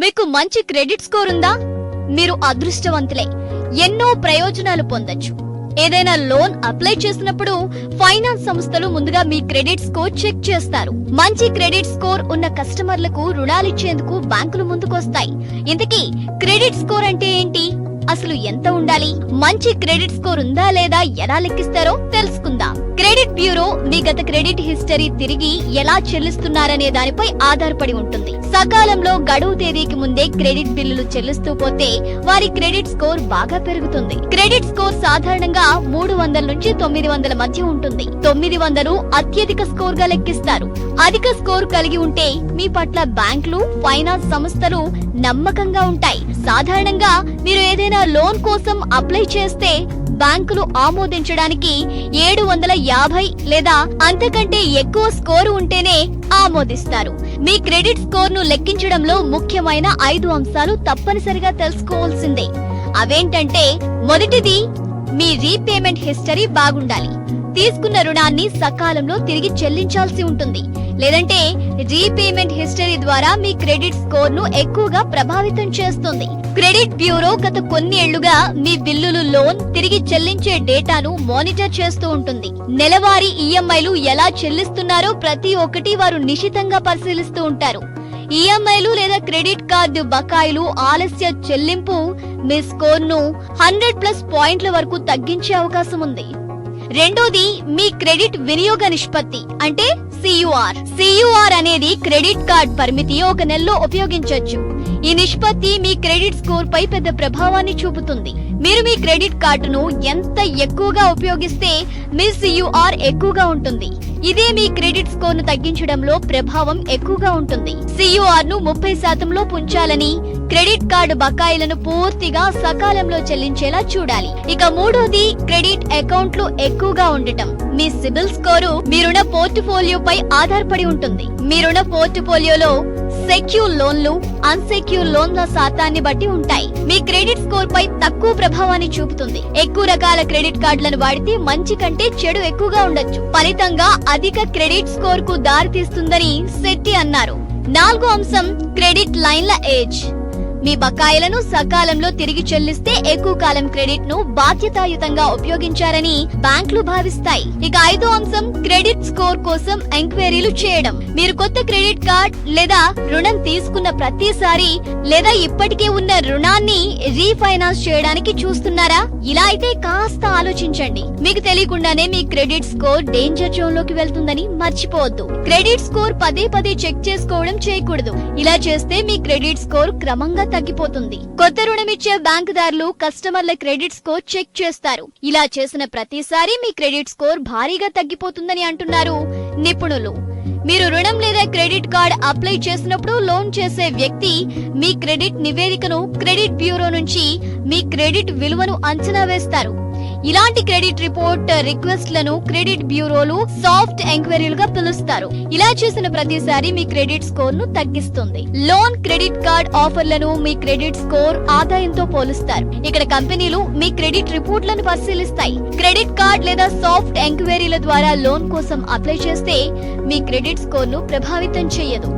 మీకు మంచి credit score ఉందా? మీరు అదృష్టవంతులే. ఎన్నో ప్రయోజనాలు పొందొచ్చు. ఏదైనా లోన్ అప్లై చేసినప్పుడు ఫైనాన్స్ సంస్థలు ముందుగా మీ క్రెడిట్ స్కోర్ చెక్ చేస్తారు. మంచి క్రెడిట్ స్కోర్ ఉన్న కస్టమర్లకు రుణాలిచ్చేందుకు బ్యాంకులు ముందుకొస్తాయి. ఇంతకీ క్రెడిట్ స్కోర్ అంటే ఏంటి? అసలు ఎంత ఉండాలి? మంచి క్రెడిట్ స్కోర్ ఉందా లేదా ఎలా లెక్కిస్తారో తెలుసుకుందాం. క్రెడిట్ బ్యూరో మీ గత క్రెడిట్ హిస్టరీ తిరిగి ఎలా చెల్లిస్తున్నారనే దానిపై ఆధారపడి ఉంటుంది. సకాలంలో గడువు తేదీకి ముందే క్రెడిట్ బిల్లులు చెల్లిస్తూ పోతే వారి క్రెడిట్ స్కోర్ బాగా పెరుగుతుంది. క్రెడిట్ స్కోర్ సాధారణంగా 300 నుంచి 900 మధ్య ఉంటుంది. 900 అత్యధిక స్కోర్ గా లెక్కిస్తారు. అధిక స్కోర్ కలిగి ఉంటే మీ పట్ల బ్యాంకులు, ఫైనాన్స్ సంస్థలు నమ్మకంగా ఉంటాయి. సాధారణంగా మీరు ఏదైనా లోన్ కోసం అప్లై చేస్తే బ్యాంకులు ఆమోదించడానికి 750 లేదా అంతకంటే ఎక్కువ స్కోరు ఉంటేనే ఆమోదిస్తారు. మీ క్రెడిట్ స్కోర్ ను లెక్కించడంలో ముఖ్యమైన 5 అంశాలు తప్పనిసరిగా తెలుసుకోవాల్సిందే. అవేంటంటే, మొదటిది మీ రీపేమెంట్ హిస్టరీ బాగుండాలి. తీసుకున్న రుణాన్ని సకాలంలో తిరిగి చెల్లించాల్సి ఉంటుంది. లేదంటే రీపేమెంట్ హిస్టరీ ద్వారా మీ క్రెడిట్ స్కోర్ ను ఎక్కువగా ప్రభావితం చేస్తుంది. క్రెడిట్ బ్యూరో గత కొన్ని ఏళ్లుగా మీ బిల్లులు, లోన్ తిరిగి చెల్లించే డేటాను మానిటర్ చేస్తూ ఉంటుంది. నెలవారీ ఈఎంఐలు ఎలా చెల్లిస్తున్నారో ప్రతి ఒక్కటి వారు నిశితంగా పరిశీలిస్తూ ఉంటారు. ఈఎంఐలు లేదా క్రెడిట్ కార్డు బకాయిలు ఆలస్య చెల్లింపు మీ స్కోర్ ను 100+ పాయింట్ల వరకు తగ్గించే అవకాశం ఉంది. రెండోది మీ క్రెడిట్ వినియోగ నిష్పత్తి అంటే సియుఆర్. సియుఆర్ అనేది క్రెడిట్ కార్డ్ పరిమితి 1 నెలలో ఉపయోగించొచ్చు. ఈ నిష్పత్తి మీ క్రెడిట్ స్కోర్ పై పెద్ద ప్రభావాన్ని చూపుతుంది. మీరు మీ క్రెడిట్ కార్డును ఎంత ఎక్కువగా ఉపయోగిస్తే మీ సియుఆర్ ఎక్కువగా ఉంటుంది. ఇదే మీ క్రెడిట్ స్కోర్ ను తగ్గించడంలో ప్రభావం ఎక్కువగా ఉంటుంది. సియుఆర్ ను 30% ఉంచాలని, క్రెడిట్ కార్డు బకాయిలను పూర్తిగా సకాలంలో చెల్లించేలా చూడాలి. ఇక మూడోది క్రెడిట్ అకౌంట్లు ఎక్కువగా ఉండటం. మీ సిబిల్ స్కోరు మీ రుణ పోర్ట్ఫోలియోపై ఆధారపడి ఉంటుంది. మీ రుణ పోర్ట్ఫోలియోలో సెక్యూర్ లోన్లు, అన్సెక్యూర్ లోన్ల శాతాన్ని బట్టి ఉంటాయి. మీ క్రెడిట్ స్కోర్ పై తక్కువ ప్రభావాన్ని చూపుతుంది. ఎక్కువ రకాల క్రెడిట్ కార్డులను వాడితే మంచి కంటే చెడు ఎక్కువగా ఉండొచ్చు. ఫలితంగా అధిక క్రెడిట్ స్కోర్ కు దారితీస్తుందని శెట్టి అన్నారు. 4వ అంశం క్రెడిట్ లైన్ల ఏజ్. మీ బకాయిలను సకాలంలో తిరిగి చెల్లిస్తే ఎక్కువ కాలం క్రెడిట్ ను బాధ్యతాయుతంగా ఉపయోగించారని బ్యాంకులు భావిస్తాయి. ఇక 5వ అంశం క్రెడిట్ స్కోర్ కోసం ఎంక్వైరీలు చేయడం. మీరు కొత్త క్రెడిట్ కార్డ్ లేదా రుణం తీసుకున్న ప్రతిసారి లేదా ఇప్పటికే ఉన్న రుణాన్ని రీఫైనాన్స్ చేయడానికి చూస్తున్నారా? ఇలా అయితే కాస్త ఆలోచించండి. మీకు తెలియకుండానే మీ క్రెడిట్ స్కోర్ డేంజర్ జోన్ లోకి వెళ్తుందని మర్చిపోవద్దు. క్రెడిట్ స్కోర్ పదే చెక్ చేసుకోవడం చేయకూడదు. ఇలా చేస్తే మీ క్రెడిట్ స్కోర్ క్రమంగా తగ్గిపోతుంది. కొత్త రుణమిచ్చే బ్యాంకుదారులు కస్టమర్ల క్రెడిట్ స్కోర్ చెక్ చేస్తారు. ఇలా చేసిన ప్రతిసారి మీ క్రెడిట్ స్కోర్ భారీగా తగ్గిపోతుందని అంటున్నారు నిపుణులు. మీరు రుణం లేదా క్రెడిట్ కార్డ్ అప్లై చేసినప్పుడు లోన్ చేసే వ్యక్తి మీ క్రెడిట్ నివేదికను క్రెడిట్ బ్యూరో నుంచి మీ క్రెడిట్ విలువను అంచనా వేస్తారు. ఇలాంటి క్రెడిట్ రిపోర్ట్ రిక్వెస్ట్లను క్రెడిట్ బ్యూరోలు సాఫ్ట్ ఎంక్వైరీలుగా పిలుస్తారు. ఇలా చేసిన ప్రతిసారి మీ క్రెడిట్ స్కోర్ ను తగ్గిస్తుంది. లోన్, క్రెడిట్ కార్డ్ ఆఫర్లను మీ క్రెడిట్ స్కోర్ ఆదాయంతో పోలుస్తారు. ఇక్కడ కంపెనీలు మీ క్రెడిట్ రిపోర్ట్లను పరిశీలిస్తాయి. క్రెడిట్ కార్డ్ లేదా సాఫ్ట్ ఎంక్వైరీల ద్వారా లోన్ కోసం అప్లై చేస్తే మీ క్రెడిట్ స్కోర్ ను ప్రభావితం చేయదు.